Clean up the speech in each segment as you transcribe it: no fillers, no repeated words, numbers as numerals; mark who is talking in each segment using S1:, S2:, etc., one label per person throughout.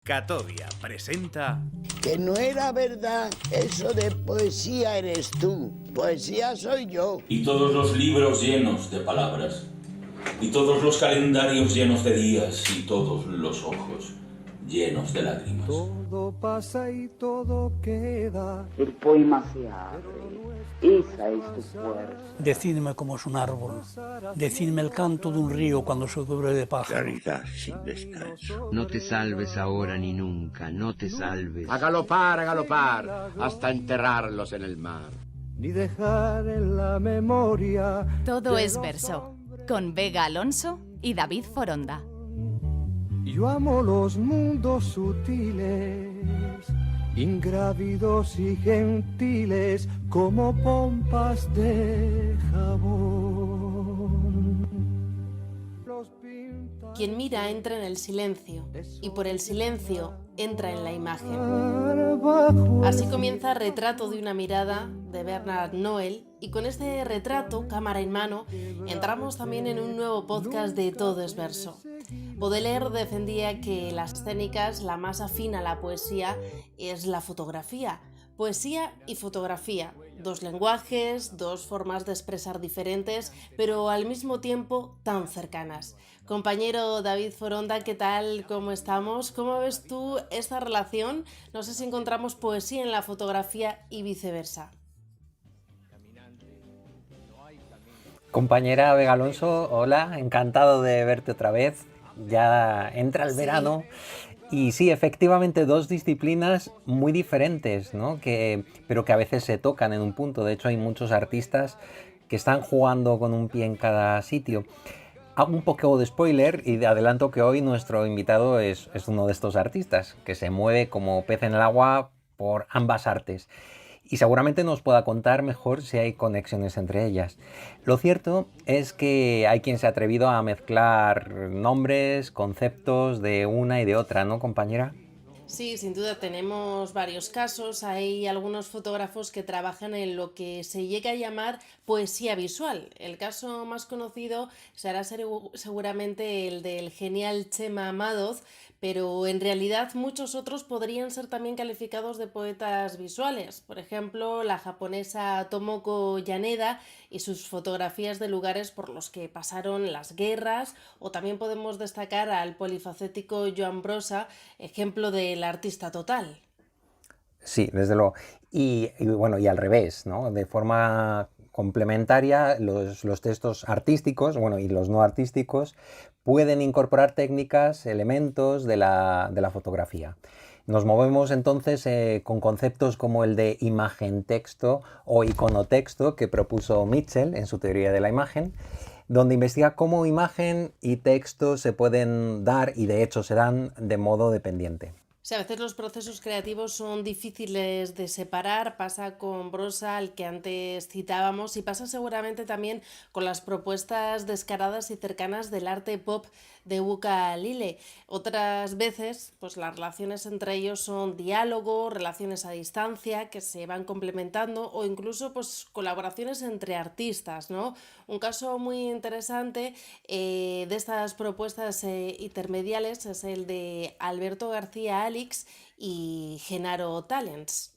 S1: Catodia presenta...
S2: Que no era verdad eso de poesía eres tú, poesía soy yo.
S3: Y todos los libros llenos de palabras, y todos los calendarios llenos de días, y todos los ojos llenos de lágrimas.
S4: Todo pasa y todo queda.
S5: El poema se abre, esa es tu fuerza.
S6: Decidme cómo es un árbol, decidme el canto de un río cuando se cubre de pájaros.
S7: Claridad sin descanso.
S8: No te salves ahora ni nunca, no te salves.
S9: A galopar, hasta enterrarlos en el mar.
S4: Ni dejar en la memoria.
S10: Todo es verso, con Vega Alonso y David Foronda.
S4: Yo amo los mundos sutiles, ingrávidos y gentiles, como pompas de jabón.
S11: Quien mira entra en el silencio, y por el silencio entra en la imagen. Así comienza Retrato de una mirada, de Bernard Noel, y con este retrato, cámara en mano, entramos también en un nuevo podcast de Todo es verso. Baudelaire defendía que las escénicas, la más afín a la poesía, es la fotografía. Poesía y fotografía, dos lenguajes, dos formas de expresar diferentes, pero al mismo tiempo tan cercanas. Compañero David Foronda, ¿qué tal? ¿Cómo estamos? ¿Cómo ves tú esta relación? No sé si encontramos poesía en la fotografía y viceversa.
S12: Compañera Vega Alonso, hola, encantado de verte otra vez. Ya entra el verano. Y sí, efectivamente, dos disciplinas muy diferentes, ¿no? Pero que a veces se tocan en un punto. De hecho, hay muchos artistas que están jugando con un pie en cada sitio. Hago un poco de spoiler y adelanto que hoy nuestro invitado es uno de estos artistas, que se mueve como pez en el agua por ambas artes. Y seguramente nos pueda contar mejor si hay conexiones entre ellas. Lo cierto es que hay quien se ha atrevido a mezclar nombres, conceptos de una y de otra, ¿no, compañera?
S11: Sí, sin duda tenemos varios casos. Hay algunos fotógrafos que trabajan en lo que se llega a llamar poesía visual. El caso más conocido será seguramente el del genial Chema Madoz, pero en realidad muchos otros podrían ser también calificados de poetas visuales. Por ejemplo, la japonesa Tomoko Yaneda y sus fotografías de lugares por los que pasaron las guerras, o también podemos destacar al polifacético Joan Brossa, ejemplo del artista total.
S12: Sí, desde luego. Y bueno, y al revés, ¿no? De forma complementaria, los textos artísticos, bueno, y los no artísticos, pueden incorporar técnicas, elementos de la fotografía. Nos movemos entonces con conceptos como el de imagen-texto o iconotexto que propuso Mitchell en su teoría de la imagen, donde investiga cómo imagen y texto se pueden dar, y de hecho se dan, de modo dependiente.
S11: Sí, a veces los procesos creativos son difíciles de separar. Pasa con Brossa, al que antes citábamos, y pasa seguramente también con las propuestas descaradas y cercanas del arte pop de Uka Lile. Otras veces, pues las relaciones entre ellos son diálogo, relaciones a distancia que se van complementando, o incluso pues colaboraciones entre artistas, ¿no? Un caso muy interesante de estas propuestas intermediales es el de Alberto García Alix y Genaro Talents.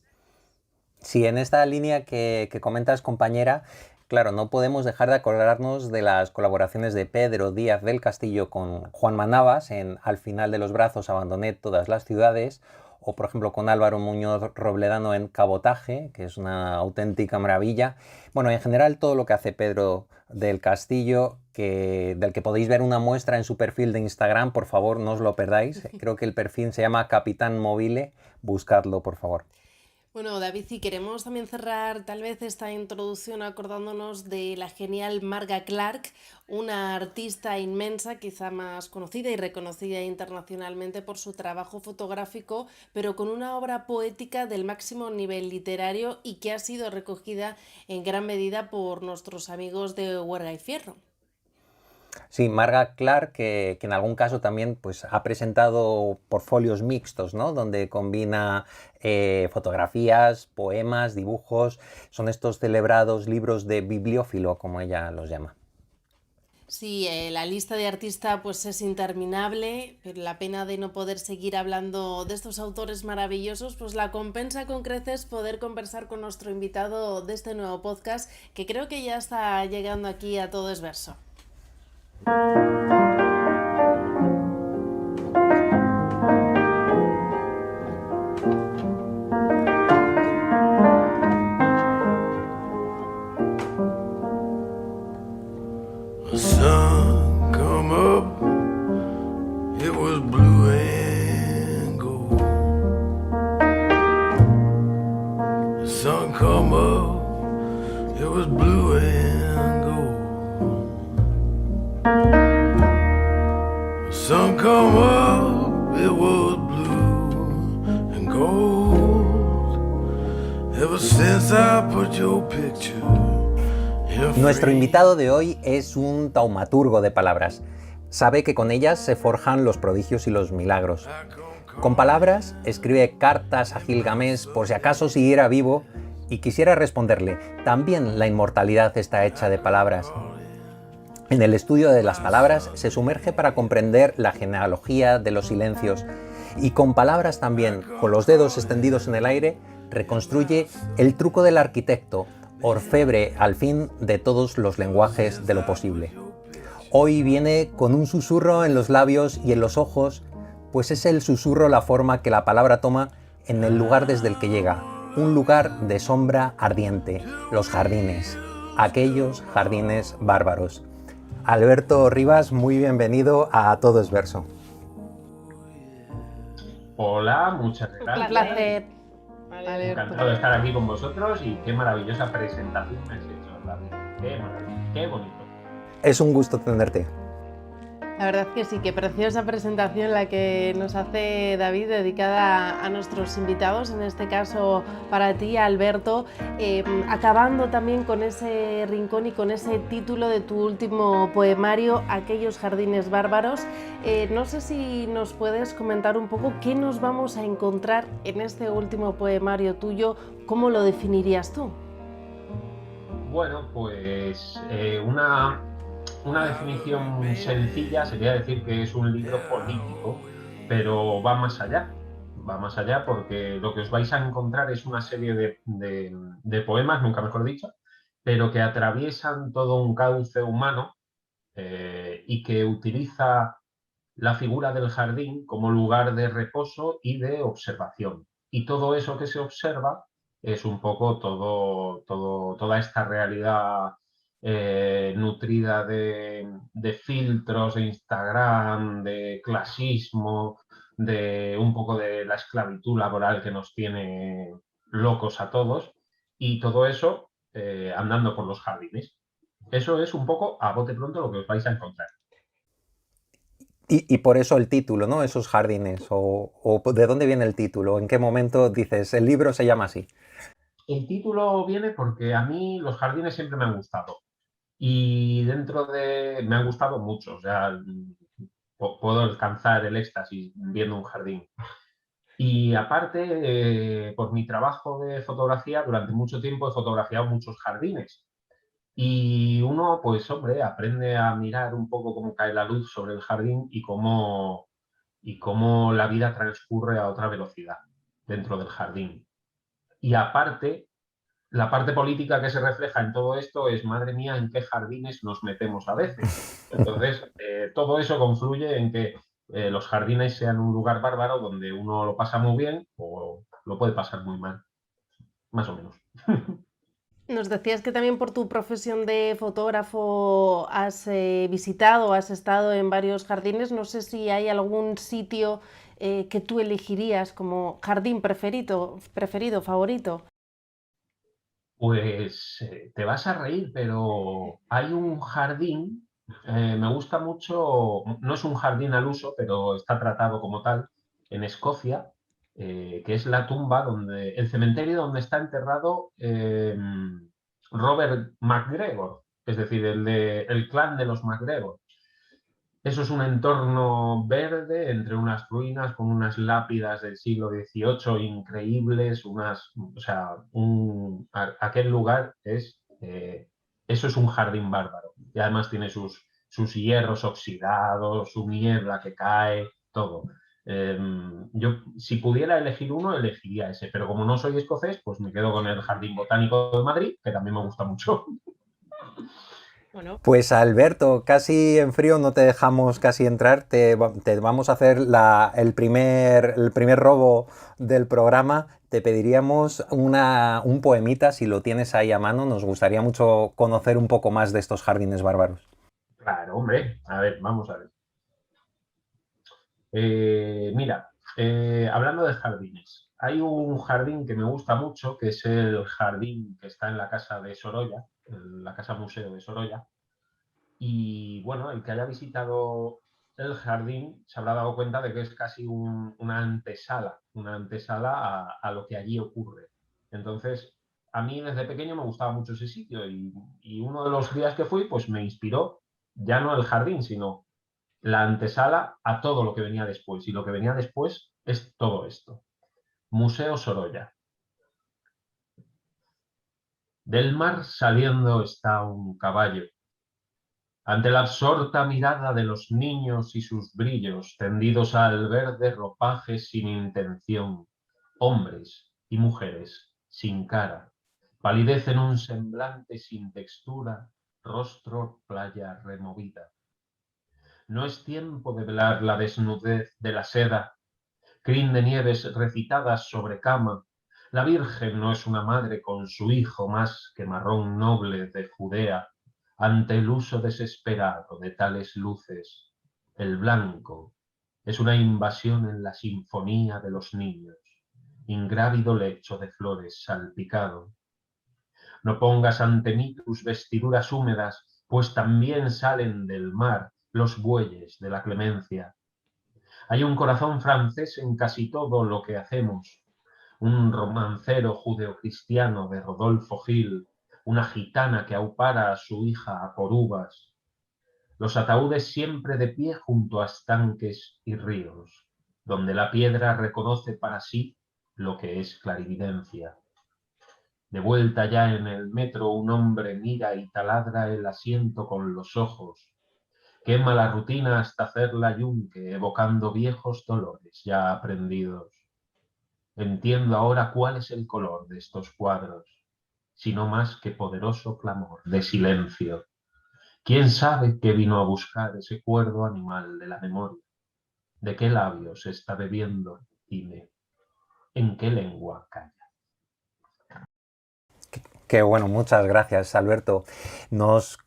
S12: Sí, en esta línea que comentas, compañera, claro, no podemos dejar de acordarnos de las colaboraciones de Pedro Díaz del Castillo con Juanma Navas en Al final de los brazos abandoné todas las ciudades, o por ejemplo con Álvaro Muñoz Robledano en Cabotaje, que es una auténtica maravilla. Bueno, en general todo lo que hace Pedro del Castillo, del que podéis ver una muestra en su perfil de Instagram, por favor no os lo perdáis. Creo que el perfil se llama Capitán Mobile, buscadlo por favor.
S11: Bueno, David, si queremos también cerrar tal vez esta introducción acordándonos de la genial Marga Clark, una artista inmensa, quizá más conocida y reconocida internacionalmente por su trabajo fotográfico, pero con una obra poética del máximo nivel literario y que ha sido recogida en gran medida por nuestros amigos de Huerga y Fierro.
S12: Sí, Marga Clark, que en algún caso también pues, ha presentado portfolios mixtos, ¿no? Donde combina fotografías, poemas, dibujos. Son estos celebrados libros de bibliófilo, como ella los llama.
S11: Sí, la lista de artistas pues es interminable, pero la pena de no poder seguir hablando de estos autores maravillosos, pues la compensa con creces poder conversar con nuestro invitado de este nuevo podcast, que creo que ya está llegando aquí a Todo es Verso.
S12: Nuestro invitado de hoy es un taumaturgo de palabras. Sabe que con ellas se forjan los prodigios y los milagros. Con palabras escribe cartas a Gilgamesh por si acaso siguiera vivo y quisiera responderle. También la inmortalidad está hecha de palabras. En el estudio de las palabras se sumerge para comprender la genealogía de los silencios y con palabras también, con los dedos extendidos en el aire, reconstruye el truco del arquitecto, orfebre al fin de todos los lenguajes de lo posible. Hoy viene con un susurro en los labios y en los ojos, pues es el susurro la forma que la palabra toma en el lugar desde el que llega, un lugar de sombra ardiente, los jardines, aquellos jardines bárbaros. Alberto Rivas, muy bienvenido a Todo es Verso.
S13: Hola, muchas gracias.
S11: Un placer.
S13: Encantado de estar aquí con vosotros y qué maravillosa presentación me has hecho, David. Qué maravilla, qué bonito.
S12: Es un gusto tenerte.
S11: La verdad que sí, qué preciosa presentación la que nos hace David, dedicada a nuestros invitados, en este caso para ti, Alberto, acabando también con ese rincón y con ese título de tu último poemario, Aquellos jardines bárbaros. No sé si nos puedes comentar un poco qué nos vamos a encontrar en este último poemario tuyo, ¿cómo lo definirías tú?
S13: Bueno, pues una definición sencilla sería decir que es un libro político, pero va más allá porque lo que os vais a encontrar es una serie de poemas, nunca mejor dicho, pero que atraviesan todo un cauce humano y que utiliza la figura del jardín como lugar de reposo y de observación. Y todo eso que se observa es un poco toda esta realidad nutrida de filtros de Instagram, de clasismo, de un poco de la esclavitud laboral que nos tiene locos a todos, y todo eso andando por los jardines. Eso es un poco a bote pronto lo que os vais a encontrar.
S12: Y por eso el título, ¿no? Esos jardines. ¿O ¿de dónde viene el título? ¿En qué momento dices, el libro se llama así?
S13: El título viene porque a mí los jardines siempre me han gustado. Y me han gustado mucho. O sea, puedo alcanzar el éxtasis viendo un jardín. Y aparte, por mi trabajo de fotografía, durante mucho tiempo he fotografiado muchos jardines. Y uno, pues hombre, aprende a mirar un poco cómo cae la luz sobre el jardín y cómo la vida transcurre a otra velocidad dentro del jardín. Y aparte, la parte política que se refleja en todo esto es, madre mía, en qué jardines nos metemos a veces. Entonces, todo eso confluye en que los jardines sean un lugar bárbaro donde uno lo pasa muy bien o lo puede pasar muy mal, más o menos.
S11: Nos decías que también por tu profesión de fotógrafo has visitado, has estado en varios jardines. No sé si hay algún sitio que tú elegirías como jardín preferido, favorito.
S13: Pues te vas a reír, pero hay un jardín, me gusta mucho, no es un jardín al uso, pero está tratado como tal, en Escocia, que es la tumba el cementerio donde está enterrado Robert MacGregor, es decir, el clan de los MacGregor. Eso es un entorno verde entre unas ruinas con unas lápidas del siglo XVIII increíbles, aquel lugar eso es un jardín bárbaro y además tiene sus sus hierros oxidados, su niebla que cae, todo. Yo, si pudiera elegir uno, elegiría ese, pero como no soy escocés, pues me quedo con el Jardín Botánico de Madrid, que también me gusta mucho.
S11: Bueno.
S12: Pues Alberto, casi en frío, no te dejamos casi entrar, te vamos a hacer el primer robo del programa. Te pediríamos un poemita, si lo tienes ahí a mano, nos gustaría mucho conocer un poco más de estos jardines bárbaros.
S13: Claro, hombre, a ver, vamos a ver. Mira, hablando de jardines, hay un jardín que me gusta mucho, que es el jardín que está en la casa de Sorolla, la casa museo de Sorolla. Y bueno, el que haya visitado el jardín se habrá dado cuenta de que es casi una antesala a lo que allí ocurre. Entonces, a mí desde pequeño me gustaba mucho ese sitio y uno de los días que fui, pues me inspiró ya no el jardín, sino la antesala a todo lo que venía después. Y lo que venía después es todo esto. Museo Sorolla. Del mar saliendo está un caballo. Ante la absorta mirada de los niños y sus brillos tendidos al verde ropaje sin intención, hombres y mujeres sin cara, palidez en un semblante sin textura, rostro playa removida. No es tiempo de velar la desnudez de la seda, crin de nieves recitadas sobre cama. La Virgen no es una madre con su hijo más que marrón noble de Judea. Ante el uso desesperado de tales luces, el blanco es una invasión en la sinfonía de los niños, ingrávido lecho de flores salpicado. No pongas ante mí tus vestiduras húmedas, pues también salen del mar los bueyes de la clemencia. Hay un corazón francés en casi todo lo que hacemos, un romancero judeocristiano de Rodolfo Gil, una gitana que aupara a su hija a por uvas, los ataúdes siempre de pie junto a estanques y ríos, donde la piedra reconoce para sí lo que es clarividencia. De vuelta ya en el metro, un hombre mira y taladra el asiento con los ojos, quema la rutina hasta hacerla yunque, evocando viejos dolores ya aprendidos. Entiendo ahora cuál es el color de estos cuadros, sino más que poderoso clamor de silencio. ¿Quién sabe qué vino a buscar ese cuerdo animal de la memoria? ¿De qué labios está bebiendo? Dime, ¿en qué lengua calla?
S12: Qué bueno, muchas gracias, Alberto. Nos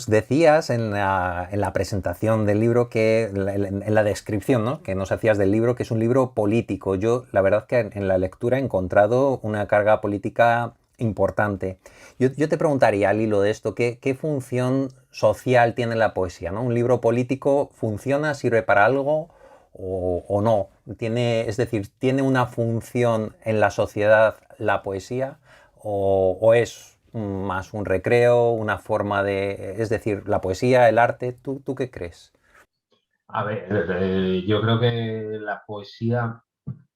S12: decías en la presentación del libro, en la descripción, ¿no?, que nos hacías del libro, que es un libro político. Yo, la verdad, que en la lectura he encontrado una carga política importante. Yo te preguntaría, al hilo de esto, ¿qué función social tiene la poesía, ¿no? ¿Un libro político funciona, sirve para algo o no? Es decir, ¿tiene una función en la sociedad la poesía o es más un recreo, una forma de... Es decir, la poesía, el arte, ¿tú qué crees?
S13: A ver, yo creo que la poesía...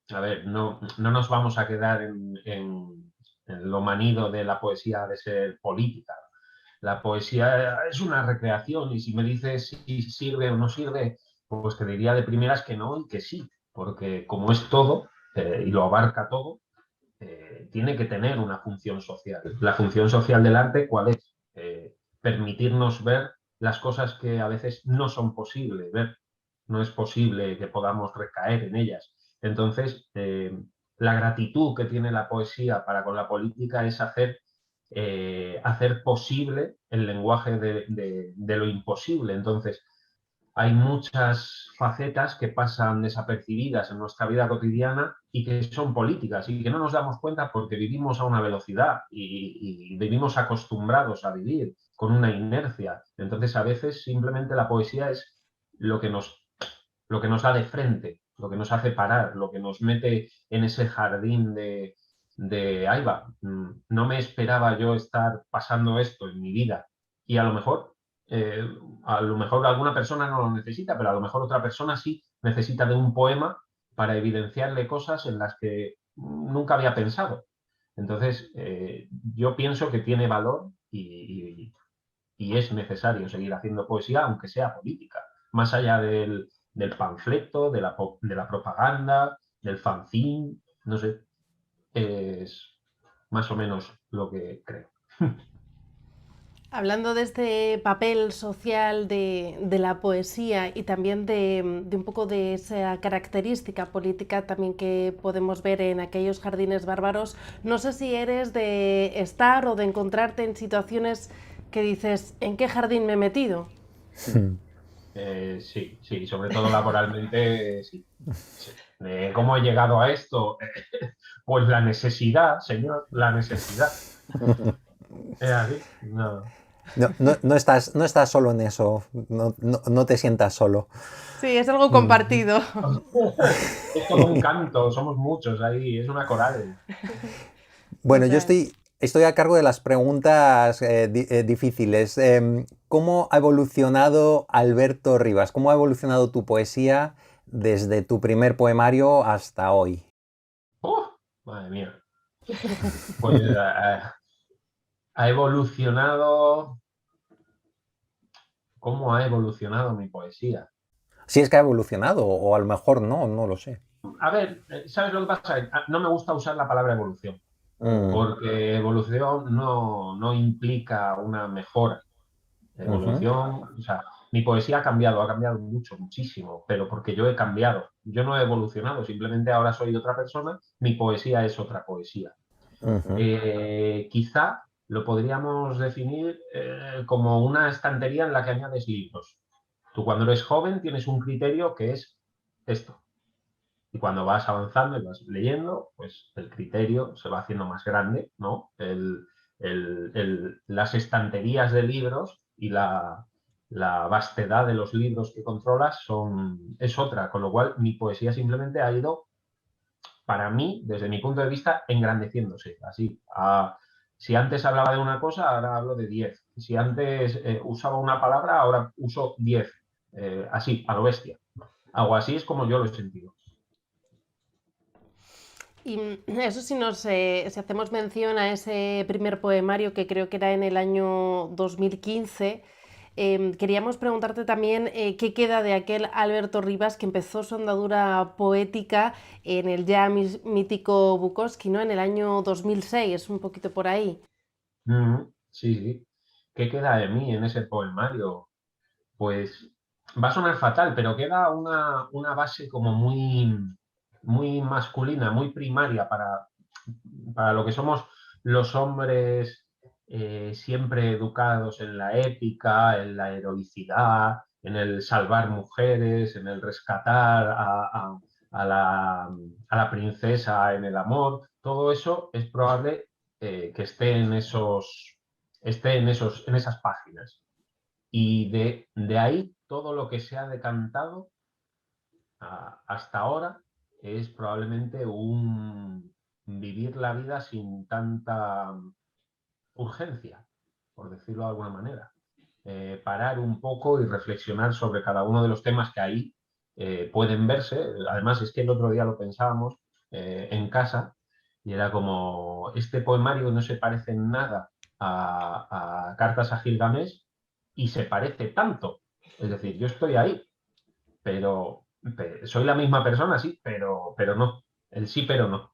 S13: A ver, no nos vamos a quedar en lo manido de la poesía de ser política. La poesía es una recreación y si me dices si sirve o no sirve, pues te diría de primeras que no y que sí, porque como es todo y lo abarca todo, tiene que tener una función social. La función social del arte, ¿cuál es? Permitirnos ver las cosas que a veces no son posibles ver. No es posible que podamos recaer en ellas. Entonces, la gratitud que tiene la poesía para con la política es hacer posible el lenguaje de lo imposible. Entonces, hay muchas facetas que pasan desapercibidas en nuestra vida cotidiana y que son políticas y que no nos damos cuenta porque vivimos a una velocidad y vivimos acostumbrados a vivir con una inercia. Entonces, a veces simplemente la poesía es lo que nos da de frente, lo que nos hace parar, lo que nos mete en ese jardín de ahí va, no me esperaba yo estar pasando esto en mi vida y a lo mejor alguna persona no lo necesita, pero a lo mejor otra persona sí necesita de un poema para evidenciarle cosas en las que nunca había pensado. Entonces, yo pienso que tiene valor y es necesario seguir haciendo poesía, aunque sea política, más allá del panfleto, de la propaganda, del fanzine, no sé, es más o menos lo que creo.
S11: Hablando de este papel social de la poesía y también de un poco de esa característica política también que podemos ver en aquellos jardines bárbaros, no sé si eres de estar o de encontrarte en situaciones que dices, ¿en qué jardín me he metido?
S13: Sí, sobre todo laboralmente, sí. ¿Cómo he llegado a esto? Pues la necesidad, señor, la necesidad. Es así, no.
S12: No estás solo en eso, no te sientas solo.
S11: Sí, es algo compartido.
S13: Es todo un canto, somos muchos ahí, es una coral.
S12: Bueno, yo estoy a cargo de las preguntas difíciles. ¿Cómo ha evolucionado Alberto Rivas? ¿Cómo ha evolucionado tu poesía desde tu primer poemario hasta hoy?
S13: Madre mía. Pues ha evolucionado. ¿Cómo ha evolucionado mi poesía?
S12: Si es que ha evolucionado, o a lo mejor no lo sé.
S13: A ver, ¿sabes lo que pasa? No me gusta usar la palabra evolución, porque evolución no implica una mejora. Evolución, o sea, mi poesía ha cambiado mucho, muchísimo, pero porque yo he cambiado. Yo no he evolucionado, simplemente ahora soy otra persona, mi poesía es otra poesía. Quizá lo podríamos definir como una estantería en la que añades libros. Tú cuando eres joven tienes un criterio que es esto. Y cuando vas avanzando y vas leyendo, pues el criterio se va haciendo más grande, ¿no? Las estanterías de libros y la vastedad de los libros que controlas es otra, con lo cual mi poesía simplemente ha ido, para mí, desde mi punto de vista, engrandeciéndose, así. Si antes hablaba de una cosa, ahora hablo de 10. Si antes usaba una palabra, ahora uso 10. Así, a lo bestia. Algo así es como yo lo he sentido.
S11: Y eso sí, si hacemos mención a ese primer poemario que creo que era en el año 2015, queríamos preguntarte también qué queda de aquel Alberto Rivas que empezó su andadura poética en el ya mítico Bukowski, ¿no? En el año 2006, un poquito por ahí.
S13: Sí. ¿Qué queda de mí en ese poemario? Pues va a sonar fatal, pero queda una base como muy masculina, muy primaria para lo que somos los hombres siempre educados en la épica, en la heroicidad, en el salvar mujeres, en el rescatar a la princesa en el amor. Todo eso es probable que esté en esas páginas. Y de ahí todo lo que se ha decantado hasta ahora es probablemente un vivir la vida sin tanta urgencia, por decirlo de alguna manera. Parar un poco y reflexionar sobre cada uno de los temas que ahí pueden verse. Además, es que el otro día lo pensábamos en casa y era como, este poemario no se parece en nada a Cartas a Gilgamesh y se parece tanto. Es decir, yo estoy ahí, pero soy la misma persona, sí, pero no. El sí, pero no.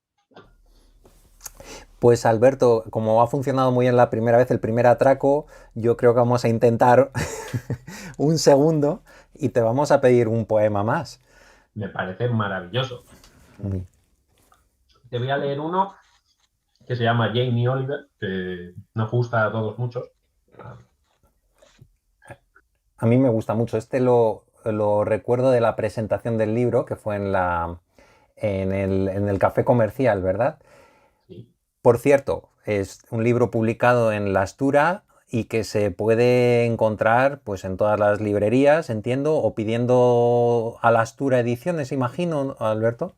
S12: Pues Alberto, como ha funcionado muy bien la primera vez, el primer atraco, yo creo que vamos a intentar un segundo y te vamos a pedir un poema más.
S13: Me parece maravilloso. Te voy a leer uno que se llama Jamie Oliver, que nos gusta a todos muchos.
S12: A mí me gusta mucho. Este lo recuerdo de la presentación del libro, que fue en el Café Comercial, ¿verdad?
S13: Sí.
S12: Por cierto, es un libro publicado en La Astura y que se puede encontrar pues en todas las librerías, entiendo, o pidiendo a La Astura Ediciones, imagino, Alberto.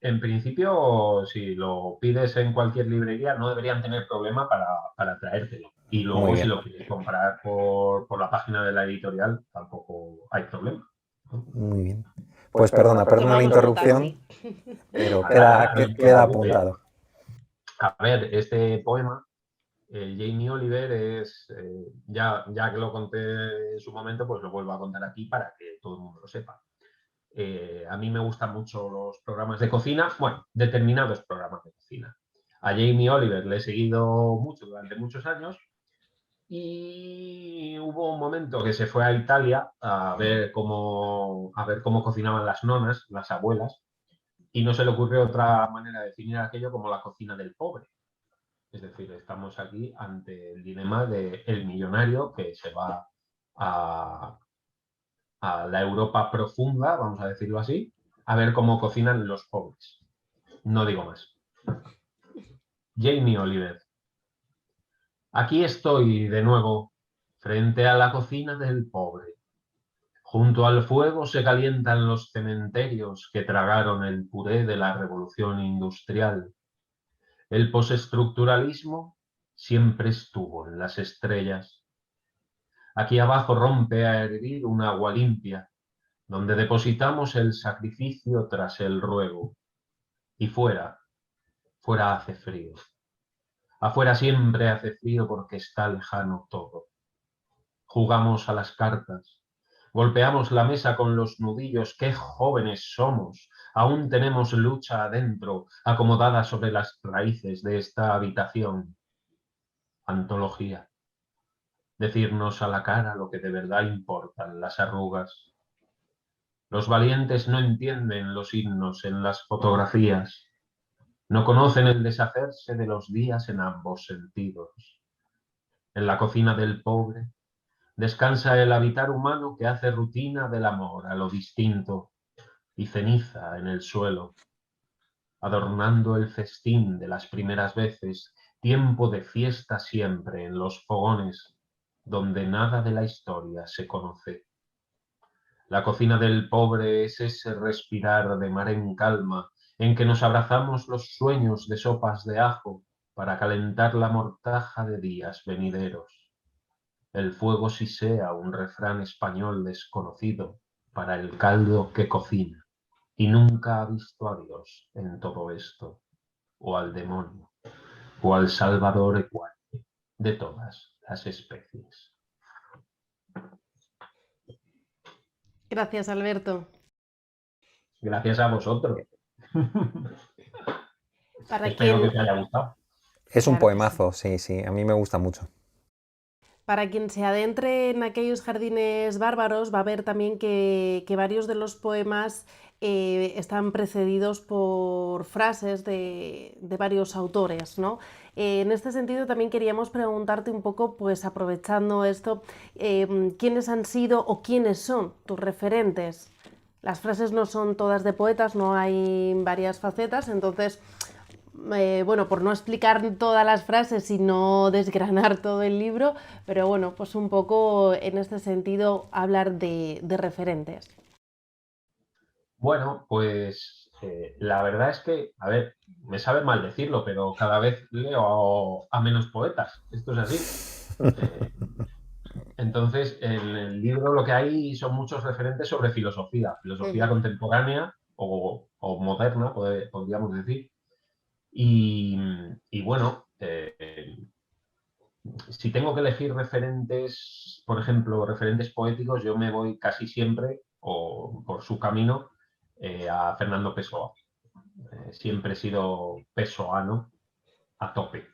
S13: En principio, si lo pides en cualquier librería, no deberían tener problema para traértelo. Y luego, si lo quieres comprar por la página de la editorial, tampoco hay problema.
S12: Muy bien. Pues perdona la interrupción, pero queda apuntado.
S13: A ver, este poema Jamie Oliver es, ya que lo conté en su momento, pues lo vuelvo a contar aquí para que todo el mundo lo sepa. A mí me gustan mucho los programas de cocina, bueno, determinados programas de cocina. A Jamie Oliver le he seguido mucho durante muchos años y hubo un momento que se fue a Italia a ver cómo cocinaban las nonas, las abuelas, y no se le ocurrió otra manera de definir aquello como la cocina del pobre. Es decir, estamos aquí ante el dilema del millonario que se va a la Europa profunda, vamos a decirlo así, a ver cómo cocinan los pobres. No digo más. Jamie Oliver. Aquí estoy de nuevo, frente a la cocina del pobre. Junto al fuego se calientan los cementerios que tragaron el puré de la revolución industrial. El postestructuralismo siempre estuvo en las estrellas. Aquí abajo rompe a hervir un agua limpia, donde depositamos el sacrificio tras el ruego. Y fuera hace frío. Afuera siempre hace frío porque está lejano todo. Jugamos a las cartas. Golpeamos la mesa con los nudillos. ¡Qué jóvenes somos! Aún tenemos lucha adentro, acomodada sobre las raíces de esta habitación. Antología. Decirnos a la cara lo que de verdad importan, las arrugas. Los valientes no entienden los himnos en las fotografías. No conocen el deshacerse de los días en ambos sentidos. En la cocina del pobre descansa el habitar humano que hace rutina del amor a lo distinto y ceniza en el suelo, adornando el festín de las primeras veces, tiempo de fiesta siempre en los fogones, donde nada de la historia se conoce. La cocina del pobre es ese respirar de mar en calma, en que nos abrazamos los sueños de sopas de ajo para calentar la mortaja de días venideros. El fuego sisea un refrán español desconocido para el caldo que cocina y nunca ha visto a Dios en todo esto, o al demonio, o al salvador ecuánime de todas las especies.
S11: Gracias, Alberto.
S13: Gracias a vosotros.
S11: Para
S13: Espero que te haya gustado.
S12: Es un poemazo, sí, a mí me gusta mucho.
S11: Para quien se adentre en aquellos jardines bárbaros, va a ver también que varios de los poemas están precedidos por frases de varios autores, ¿no? En este sentido también queríamos preguntarte un poco, pues aprovechando esto, ¿quiénes han sido o quiénes son tus referentes? Las frases no son todas de poetas, no hay varias facetas, entonces... bueno, por no explicar todas las frases y no desgranar todo el libro, pero bueno, pues un poco en este sentido hablar de referentes.
S13: Bueno, pues la verdad es que, a ver, me sabe mal decirlo, pero cada vez leo a menos poetas, esto es así. Entonces, en el libro lo que hay son muchos referentes sobre filosofía contemporánea o moderna, podríamos decir. Y bueno, si tengo que elegir referentes, por ejemplo, referentes poéticos, yo me voy casi siempre, o por su camino, a Fernando Pessoa. Siempre he sido pessoano a tope.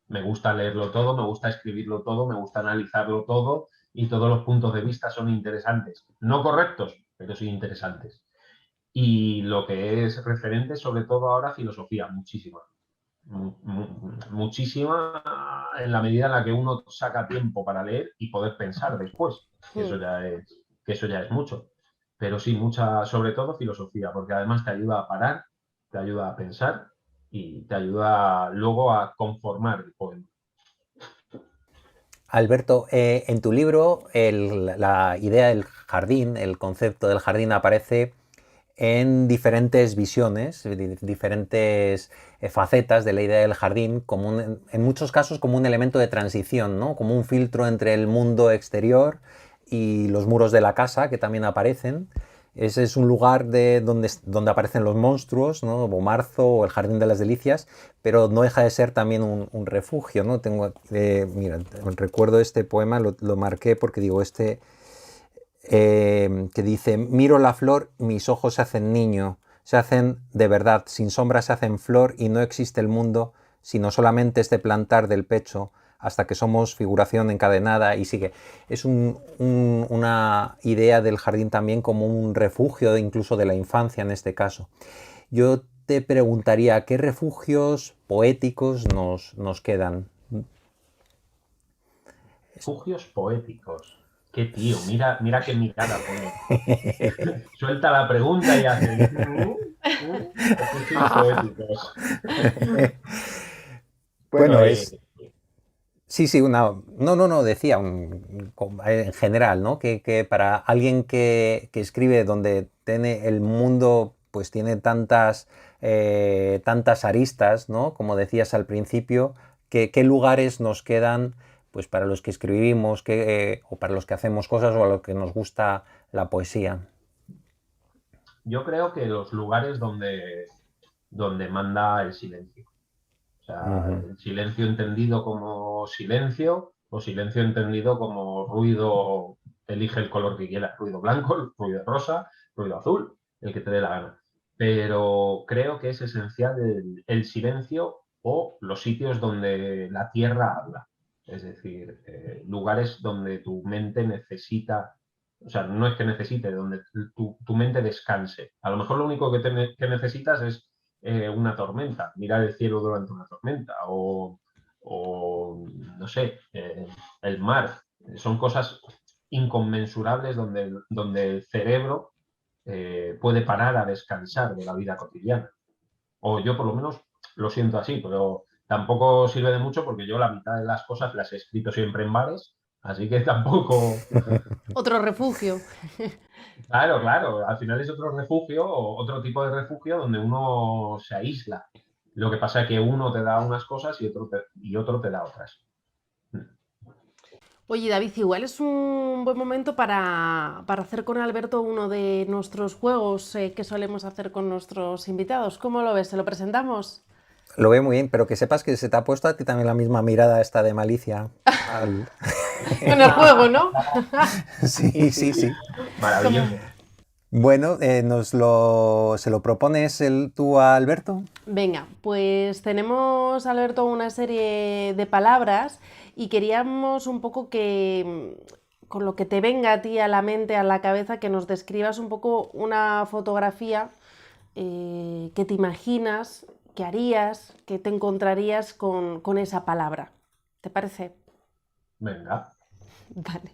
S13: Me gusta leerlo todo, me gusta escribirlo todo, me gusta analizarlo todo y todos los puntos de vista son interesantes. No correctos, pero sí interesantes. Y lo que es referente, sobre todo ahora, filosofía, muchísima. Muchísima en la medida en la que uno saca tiempo para leer y poder pensar después, que eso ya es mucho. Pero sí, mucha, sobre todo filosofía, porque además te ayuda a parar, te ayuda a pensar y te ayuda luego a conformar el poema.
S12: Alberto, en tu libro la idea del jardín, el concepto del jardín aparece en diferentes visiones, diferentes facetas de la idea del jardín, como en muchos casos como un elemento de transición, ¿no? Como un filtro entre el mundo exterior y los muros de la casa, que también aparecen. Ese es un lugar donde aparecen los monstruos, ¿no? O Marzo o el Jardín de las Delicias, pero no deja de ser también un refugio, ¿no? Mira, recuerdo este poema, lo marqué porque digo, que dice: miro la flor, mis ojos se hacen niño, se hacen de verdad, sin sombra se hacen flor y no existe el mundo, sino solamente este plantar del pecho, hasta que somos figuración encadenada, y sigue. Es una idea del jardín también como un refugio, incluso de la infancia en este caso. Yo te preguntaría, ¿qué refugios poéticos nos quedan?
S13: Refugios poéticos. Qué tío, mira qué mirada pone. Suelta la pregunta y hace... refugios poéticos.
S12: Bueno, Sí, decía en general, ¿no? Que para alguien que escribe donde tiene el mundo, pues tiene tantas aristas, ¿no? Como decías al principio, ¿qué lugares nos quedan, pues para los que escribimos, o para los que hacemos cosas, o a los que nos gusta la poesía?
S13: Yo creo que los lugares donde manda el silencio. O sea, el silencio entendido como silencio, o silencio entendido como ruido, elige el color que quieras, ruido blanco, ruido rosa, ruido azul, el que te dé la gana. Pero creo que es esencial el silencio o los sitios donde la tierra habla. Es decir, lugares donde tu mente necesita, o sea, no es que necesite, donde tu mente descanse. A lo mejor lo único que necesitas es una tormenta, mirar el cielo durante una tormenta, o no sé, el mar. Son cosas inconmensurables donde el cerebro puede parar a descansar de la vida cotidiana. O yo por lo menos lo siento así, pero tampoco sirve de mucho porque yo la mitad de las cosas las he escrito siempre en bares, así que tampoco...
S11: Otro refugio.
S13: Claro, al final es otro refugio, o otro tipo de refugio donde uno se aísla. Lo que pasa es que uno te da unas cosas y otro te da otras.
S11: Oye, David, igual es un buen momento para hacer con Alberto uno de nuestros juegos que solemos hacer con nuestros invitados. ¿Cómo lo ves? ¿Se lo presentamos?
S12: Lo veo muy bien, pero que sepas que se te ha puesto a ti también la misma mirada esta de malicia.
S11: Con el juego, ¿no?
S12: Sí.
S13: Maravilloso.
S12: Bueno, ¿se lo propones tú a Alberto?
S11: Venga, pues tenemos, Alberto, una serie de palabras y queríamos un poco que, con lo que te venga a ti a la mente, a la cabeza, que nos describas un poco una fotografía que te imaginas, que harías, que te encontrarías con esa palabra. ¿Te parece?
S13: Venga.
S11: Vale.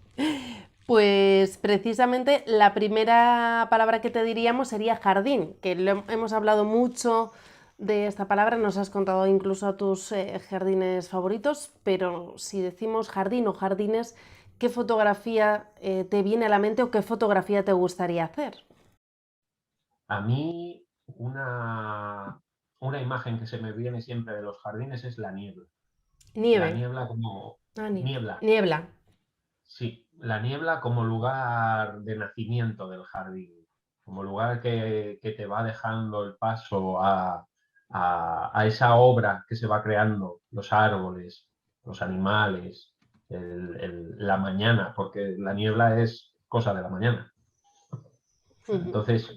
S11: Pues precisamente la primera palabra que te diríamos sería jardín, que hemos hablado mucho de esta palabra, nos has contado incluso tus jardines favoritos, pero si decimos jardín o jardines, ¿qué fotografía te viene a la mente o qué fotografía te gustaría hacer?
S13: A mí una imagen que se me viene siempre de los jardines es la niebla.
S11: Nieve.
S13: La niebla como... niebla.
S11: Niebla.
S13: Sí, la niebla como lugar de nacimiento del jardín, como lugar que te va dejando el paso a esa obra que se va creando, los árboles, los animales, la mañana, porque la niebla es cosa de la mañana. Entonces,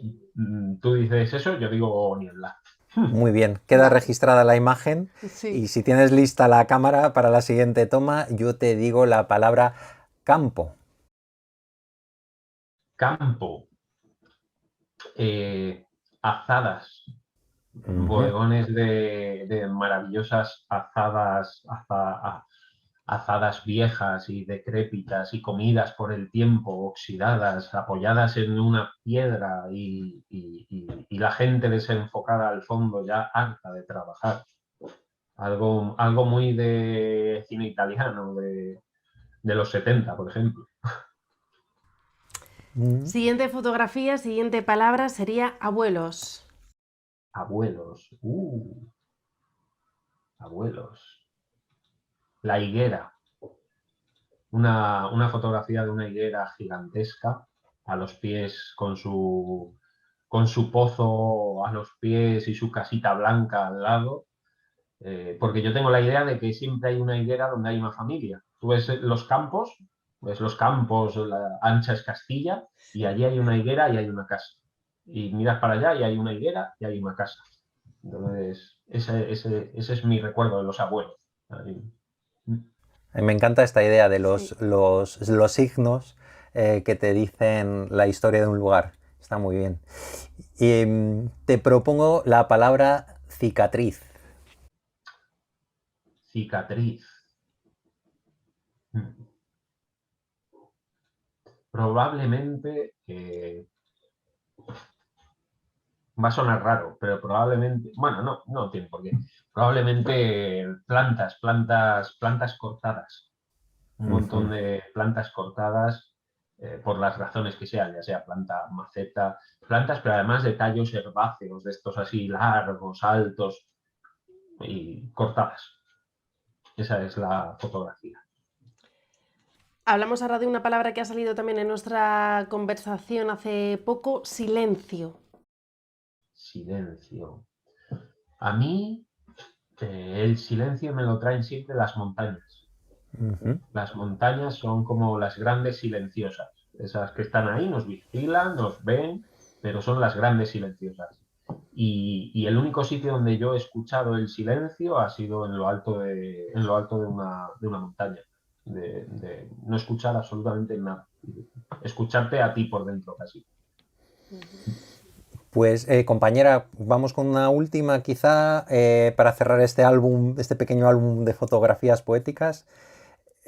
S13: tú dices eso, yo digo niebla.
S12: Muy bien, queda registrada la imagen.
S11: Sí.
S12: Y si tienes lista la cámara para la siguiente toma, yo te digo la palabra campo.
S13: Campo. Azadas. Bodegones de maravillosas azadas viejas y decrépitas y comidas por el tiempo, oxidadas, apoyadas en una piedra y la gente desenfocada al fondo, ya harta de trabajar. Algo muy de cine italiano, de los 70, por ejemplo.
S11: Siguiente fotografía, siguiente palabra sería abuelos.
S13: Abuelos. Abuelos. La higuera. Una fotografía de una higuera gigantesca a los pies con su pozo a los pies y su casita blanca al lado, porque yo tengo la idea de que siempre hay una higuera donde hay una familia. Tú ves los campos, la ancha es Castilla, y allí hay una higuera y hay una casa. Y miras para allá y hay una higuera y hay una casa. Entonces, ese es mi recuerdo de los abuelos.
S12: Me encanta esta idea de los signos que te dicen la historia de un lugar. Está muy bien. Y te propongo la palabra cicatriz.
S13: Cicatriz. Probablemente va a sonar raro, pero probablemente, bueno, no tiene por qué. Probablemente plantas cortadas. Un montón de plantas cortadas por las razones que sean, ya sea planta, maceta, plantas, pero además de tallos herbáceos, de estos así largos, altos y cortadas. Esa es la fotografía.
S11: Hablamos ahora de una palabra que ha salido también en nuestra conversación hace poco, silencio.
S13: Silencio. A mí el silencio me lo traen siempre las montañas. Las montañas son como las grandes silenciosas. Esas que están ahí, nos vigilan, nos ven, pero son las grandes silenciosas. Y el único sitio donde yo he escuchado el silencio ha sido en lo alto de una montaña. De no escuchar absolutamente nada. Escucharte a ti por dentro casi.
S12: Pues compañera, vamos con una última quizá para cerrar este álbum, este pequeño álbum de fotografías poéticas.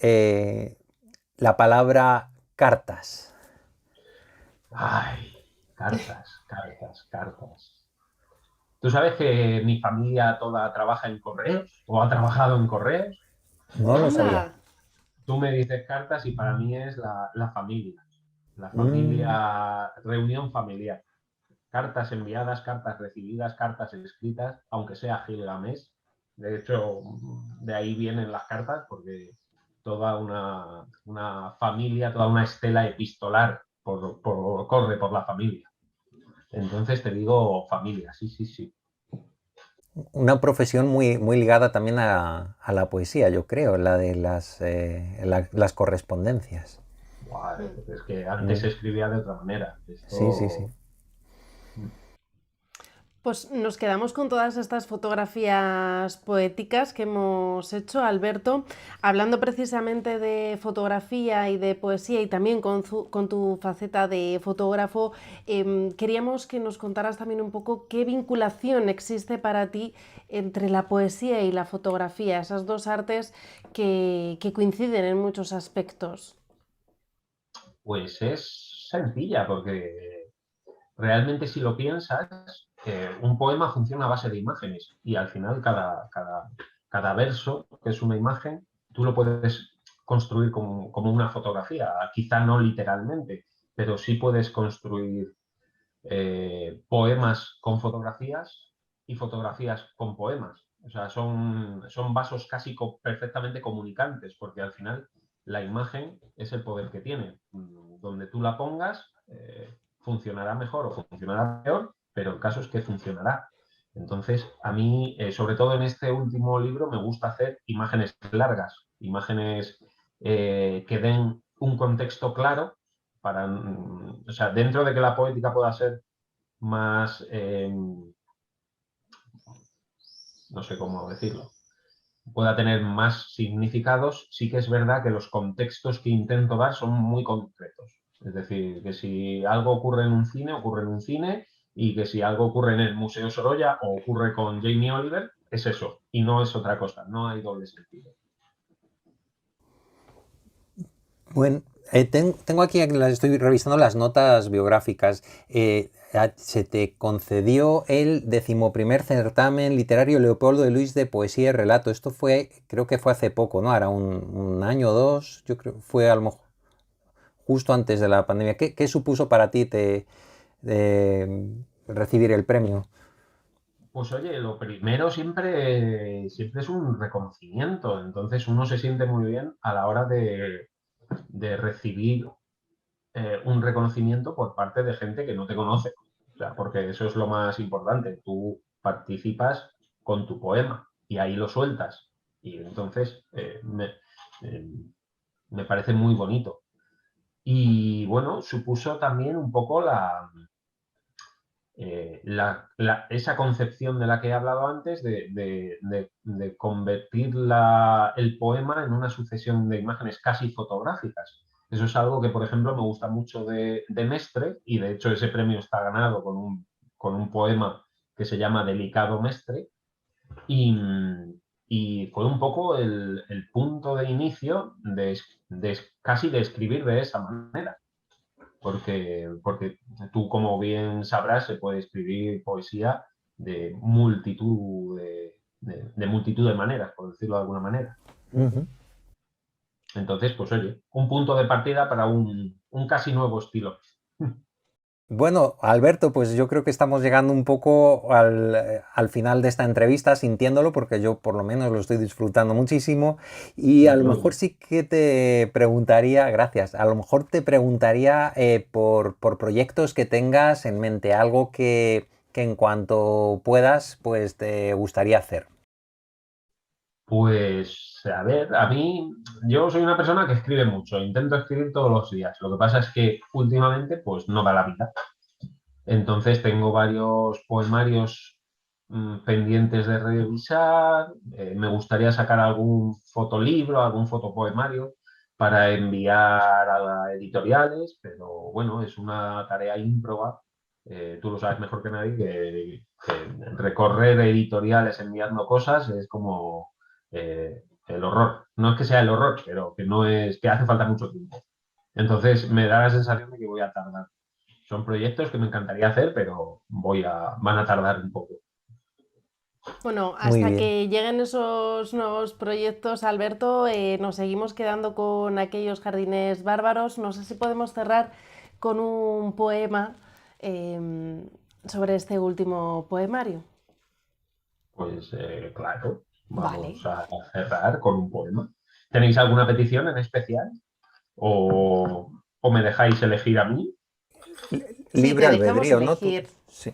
S12: La palabra cartas.
S13: Ay, cartas. ¿Tú sabes que mi familia toda trabaja en correos o ha trabajado en correos?
S12: No lo sabía.
S13: Tú me dices cartas y para mí es la familia. La familia, reunión familiar. Cartas enviadas, cartas recibidas, cartas escritas, aunque sea Gilgamesh. De hecho, de ahí vienen las cartas, porque toda una familia, toda una estela epistolar corre por la familia. Entonces te digo familia, sí.
S12: Una profesión muy ligada también a la poesía, yo creo, la de las correspondencias.
S13: Es que antes se escribía de otra manera.
S12: Sí.
S11: Pues nos quedamos con todas estas fotografías poéticas que hemos hecho, Alberto, hablando precisamente de fotografía y de poesía y también con tu faceta de fotógrafo. Queríamos que nos contaras también un poco qué vinculación existe para ti entre la poesía y la fotografía, esas dos artes que coinciden en muchos aspectos.
S13: Pues es sencilla, porque realmente si lo piensas, un poema funciona a base de imágenes y al final cada verso, que es una imagen, tú lo puedes construir como una fotografía, quizá no literalmente, pero sí puedes construir poemas con fotografías y fotografías con poemas. O sea, son vasos casi perfectamente comunicantes, porque al final la imagen es el poder que tiene. Donde tú la pongas, funcionará mejor o funcionará peor, pero el caso es que funcionará. Entonces, a mí, sobre todo en este último libro, me gusta hacer imágenes largas, imágenes que den un contexto claro para, o sea, dentro de que la poética pueda ser más, no sé cómo decirlo, pueda tener más significados, sí que es verdad que los contextos que intento dar son muy concretos. Es decir, que si algo ocurre en un cine, ocurre en un cine, y que si algo ocurre en el Museo Sorolla o ocurre con Jamie Oliver, es eso, y no es otra cosa, no hay doble sentido.
S12: Bueno, tengo aquí, estoy revisando las notas biográficas. Se te concedió el 11º certamen literario Leopoldo de Luis de poesía y relato. Esto creo que fue hace poco, ¿no? Ahora un año o dos, yo creo, fue a lo mejor justo antes de la pandemia. ¿Qué supuso para ti recibir el premio?
S13: Pues oye, lo primero siempre es un reconocimiento. Entonces uno se siente muy bien a la hora de recibir un reconocimiento por parte de gente que no te conoce. O sea, porque eso es lo más importante. Tú participas con tu poema y ahí lo sueltas. Y entonces me parece muy bonito. Y bueno, supuso también un poco esa concepción de la que he hablado antes de convertir el poema en una sucesión de imágenes casi fotográficas. Eso es algo que, por ejemplo, me gusta mucho de Mestre, y de hecho ese premio está ganado con un poema que se llama Delicado Mestre, y fue un poco el punto de inicio casi de escribir de esa manera. Porque tú, como bien sabrás, se puede escribir poesía de multitud de maneras, por decirlo de alguna manera. Entonces, pues oye, un punto de partida para un casi nuevo estilo.
S12: Bueno, Alberto, pues yo creo que estamos llegando un poco al final de esta entrevista, sintiéndolo, porque yo por lo menos lo estoy disfrutando muchísimo, y a lo mejor sí que te preguntaría, gracias, a lo mejor te preguntaría por proyectos que tengas en mente, algo que en cuanto puedas, pues te gustaría hacer.
S13: Pues, a ver, yo soy una persona que escribe mucho, intento escribir todos los días. Lo que pasa es que últimamente, pues no da la vida. Entonces tengo varios poemarios pendientes de revisar. Me gustaría sacar algún fotolibro, algún fotopoemario para enviar a editoriales, pero bueno, es una tarea ímproba. Tú lo sabes mejor que nadie, que recorrer editoriales enviando cosas es como el horror. No es que sea el horror, pero que no es, que hace falta mucho tiempo. Entonces me da la sensación de que voy a tardar. Son proyectos que me encantaría hacer, pero van a tardar un poco.
S11: Bueno, hasta que lleguen esos nuevos proyectos, Alberto, nos seguimos quedando con aquellos jardines bárbaros. No sé si podemos cerrar con un poema sobre este último poemario.
S13: Pues claro, vamos a cerrar con un poema. ¿Tenéis alguna petición en especial? ¿O me dejáis elegir a mí?
S12: Libre albedrío, ¿no?
S11: Sí.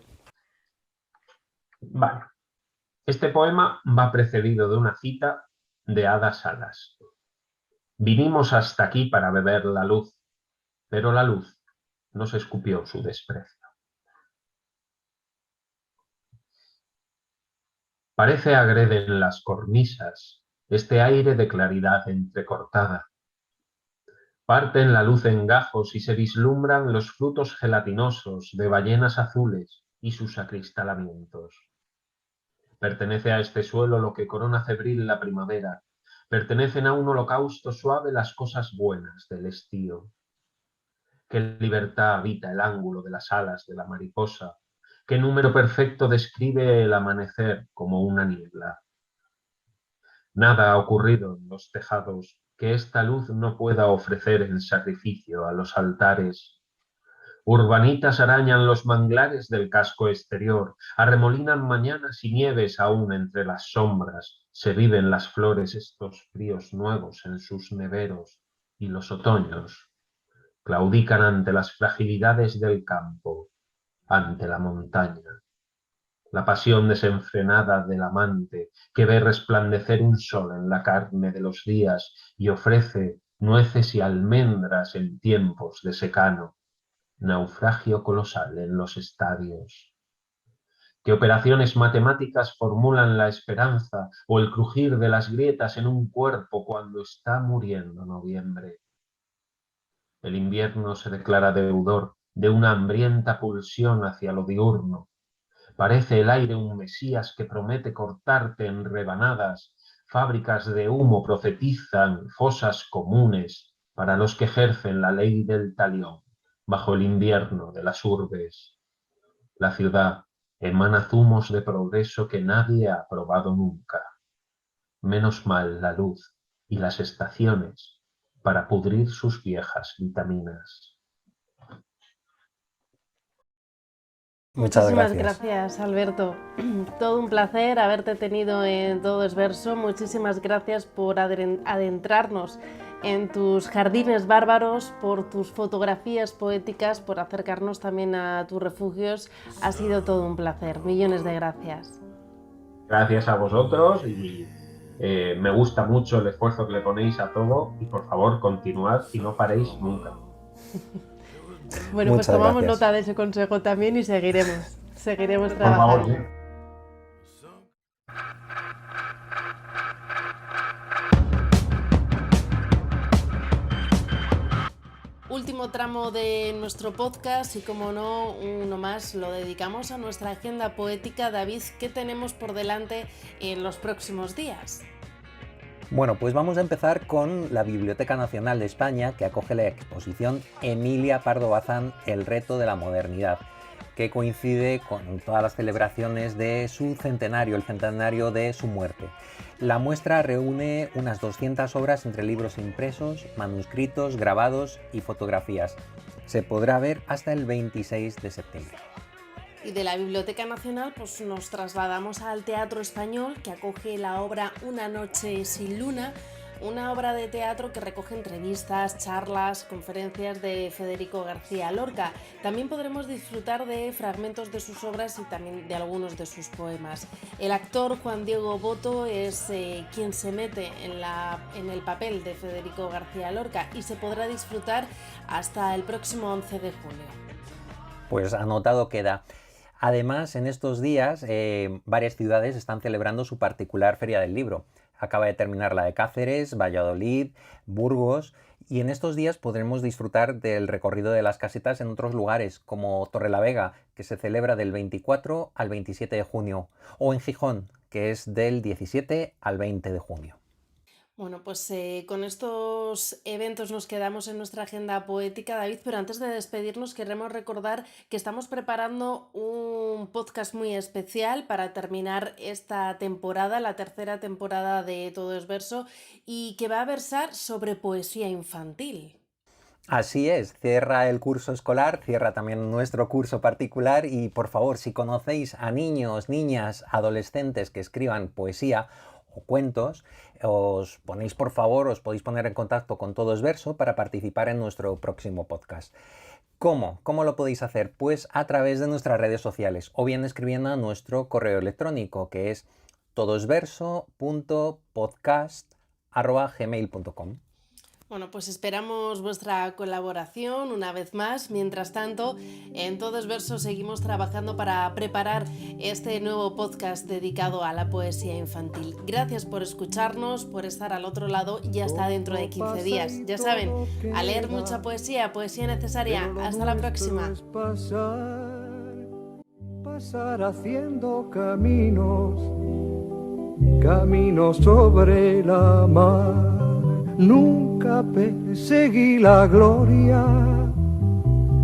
S13: Vale. Este poema va precedido de una cita de Hadas Alas. Vinimos hasta aquí para beber la luz, pero la luz nos escupió su desprecio. Parece agreden las cornisas este aire de claridad entrecortada. Parten la luz en gajos y se vislumbran los frutos gelatinosos de ballenas azules y sus acristalamientos. Pertenece a este suelo lo que corona febril la primavera. Pertenecen a un holocausto suave las cosas buenas del estío. Qué libertad habita el ángulo de las alas de la mariposa. Qué número perfecto describe el amanecer como una niebla. Nada ha ocurrido en los tejados que esta luz no pueda ofrecer en sacrificio a los altares. Urbanitas arañan los manglares del casco exterior, arremolinan mañanas y nieves aún entre las sombras, se viven las flores estos fríos nuevos en sus neveros, y los otoños claudican ante las fragilidades del campo, ante la montaña. La pasión desenfrenada del amante que ve resplandecer un sol en la carne de los días y ofrece nueces y almendras en tiempos de secano. Naufragio colosal en los estadios. ¿Qué operaciones matemáticas formulan la esperanza o el crujir de las grietas en un cuerpo cuando está muriendo noviembre? El invierno se declara deudor de una hambrienta pulsión hacia lo diurno. Parece el aire un mesías que promete cortarte en rebanadas. Fábricas de humo profetizan fosas comunes para los que ejercen la ley del talión bajo el invierno de las urbes. La ciudad emana zumos de progreso que nadie ha probado nunca. Menos mal la luz y las estaciones para pudrir sus viejas vitaminas.
S11: Muchísimas gracias, Alberto. Todo un placer haberte tenido en Todo es Verso. Muchísimas gracias por adentrarnos en tus jardines bárbaros, por tus fotografías poéticas, por acercarnos también a tus refugios. Ha sido todo un placer. Millones de gracias.
S13: Gracias a vosotros y me gusta mucho el esfuerzo que le ponéis a todo y por favor continuad y no paréis nunca.
S11: Bueno,
S12: Muchas
S11: pues tomamos
S12: gracias.
S11: nota de ese consejo también y seguiremos
S13: Por
S11: trabajando.
S13: favor,
S11: Último tramo de nuestro podcast y, como no, uno más lo dedicamos a nuestra agenda poética. David, ¿qué tenemos por delante en los próximos días?
S12: Bueno, pues vamos a empezar con la Biblioteca Nacional de España, que acoge la exposición Emilia Pardo Bazán, El reto de la modernidad, que coincide con todas las celebraciones de su centenario, el centenario de su muerte. La muestra reúne unas 200 obras entre libros impresos, manuscritos, grabados y fotografías. Se podrá ver hasta el 26 de septiembre.
S11: Y de la Biblioteca Nacional pues nos trasladamos al Teatro Español, que acoge la obra Una noche sin luna, una obra de teatro que recoge entrevistas, charlas, conferencias de Federico García Lorca. También podremos disfrutar de fragmentos de sus obras y también de algunos de sus poemas. El actor Juan Diego Boto es quien se mete en el papel de Federico García Lorca y se podrá disfrutar hasta el próximo 11 de junio.
S12: Pues anotado queda. Además, en estos días, varias ciudades están celebrando su particular Feria del Libro. Acaba de terminar la de Cáceres, Valladolid, Burgos, y en estos días podremos disfrutar del recorrido de las casetas en otros lugares, como Torrelavega, que se celebra del 24 al 27 de junio, o en Gijón, que es del 17 al 20 de junio.
S11: Bueno, pues con estos eventos nos quedamos en nuestra agenda poética, David, pero antes de despedirnos queremos recordar que estamos preparando un podcast muy especial para terminar esta temporada, la tercera temporada de Todo es Verso, y que va a versar sobre poesía infantil.
S12: Así es, cierra el curso escolar, cierra también nuestro curso particular y, por favor, si conocéis a niños, niñas, adolescentes que escriban poesía o cuentos, os podéis poner en contacto con Todo es Verso para participar en nuestro próximo podcast. ¿Cómo? ¿Cómo lo podéis hacer? Pues a través de nuestras redes sociales o bien escribiendo a nuestro correo electrónico, que es todosverso.podcast@gmail.com.
S11: Bueno, pues esperamos vuestra colaboración una vez más. Mientras tanto, en Todo es Verso seguimos trabajando para preparar este nuevo podcast dedicado a la poesía infantil. Gracias por escucharnos, por estar al otro lado y hasta dentro de 15 días. Ya saben, a leer mucha poesía, poesía necesaria. Hasta la próxima.
S4: Pasar haciendo caminos sobre la mar. Nunca perseguí la gloria,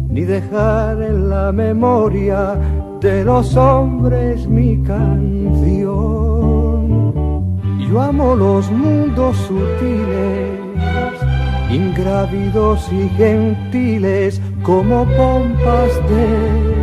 S4: ni dejar en la memoria de los hombres mi canción. Yo amo los mundos sutiles, ingrávidos y gentiles, como pompas de